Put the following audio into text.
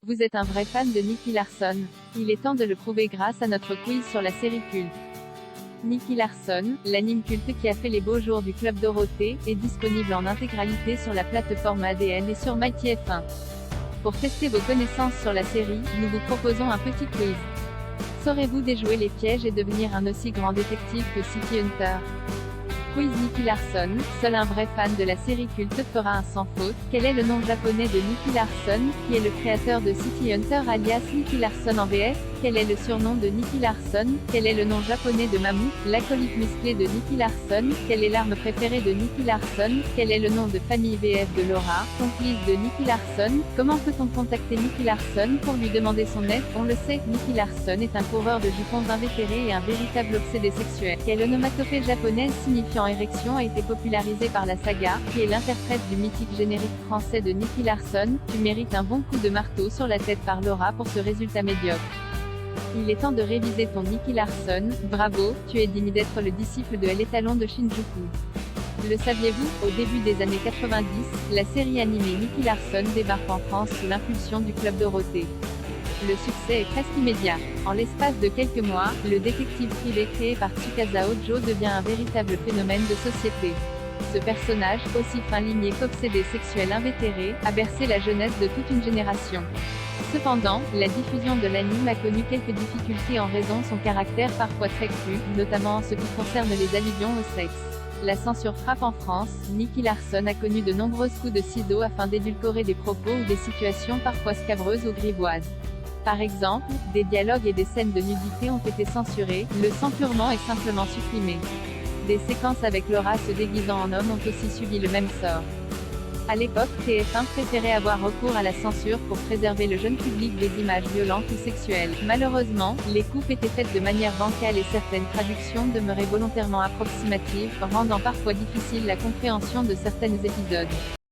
Vous êtes un vrai fan de Nicky Larson. Il est temps de le prouver grâce à notre quiz sur la série culte. Nicky Larson, l'anime culte qui a fait les beaux jours du Club Dorothée, est disponible en intégralité sur la plateforme ADN et sur MyTF1. Pour tester vos connaissances sur la série, nous vous proposons un petit quiz. Saurez-vous déjouer les pièges et devenir un aussi grand détective que City Hunter? Quiz Nicky Larson, seul un vrai fan de la série culte fera un sans faute. Quel est le nom japonais de Nicky Larson, qui est le créateur de City Hunter alias Nicky Larson en VF? Quel est le surnom de Nicky Larson? Quel est le nom japonais de Mammouth, l'acolyte musclé de Nicky Larson? Quelle est l'arme préférée de Nicky Larson? Quel est le nom de famille VF de Laura, complice de Nicky Larson? Comment peut-on contacter Nicky Larson pour lui demander son aide? On le sait, Nicky Larson est un coureur de jupons invétéré et un véritable obsédé sexuel. Quelle onomatopée japonaise signifiant érection a été popularisée par la saga, qui est l'interprète du mythique générique français de Nicky Larson? Tu mérites un bon coup de marteau sur la tête par Laura pour ce résultat médiocre. Il est temps de réviser ton Nicky Larson. Bravo, tu es digne d'être le disciple de l'étalon de Shinjuku. Le saviez-vous? Au début des années 90, la série animée Nicky Larson débarque en France sous l'impulsion du Club Dorothée. Le succès est presque immédiat. En l'espace de quelques mois, le détective privé créé par Tsukasa Ojo devient un véritable phénomène de société. Ce personnage, aussi fin ligné qu'obsédé sexuel invétéré, a bercé la jeunesse de toute une génération. Cependant, la diffusion de l'anime a connu quelques difficultés en raison de son caractère parfois très cru, notamment en ce qui concerne les allusions au sexe. La censure frappe en France. Nicky Larson a connu de nombreuses coups de ciseaux afin d'édulcorer des propos ou des situations parfois scabreuses ou grivoises. Par exemple, des dialogues et des scènes de nudité ont été censurés, le sang purement et simplement supprimé. Des séquences avec Laura se déguisant en homme ont aussi subi le même sort. À l'époque, TF1 préférait avoir recours à la censure pour préserver le jeune public des images violentes ou sexuelles. Malheureusement, les coupes étaient faites de manière bancale et certaines traductions demeuraient volontairement approximatives, rendant parfois difficile la compréhension de certains épisodes.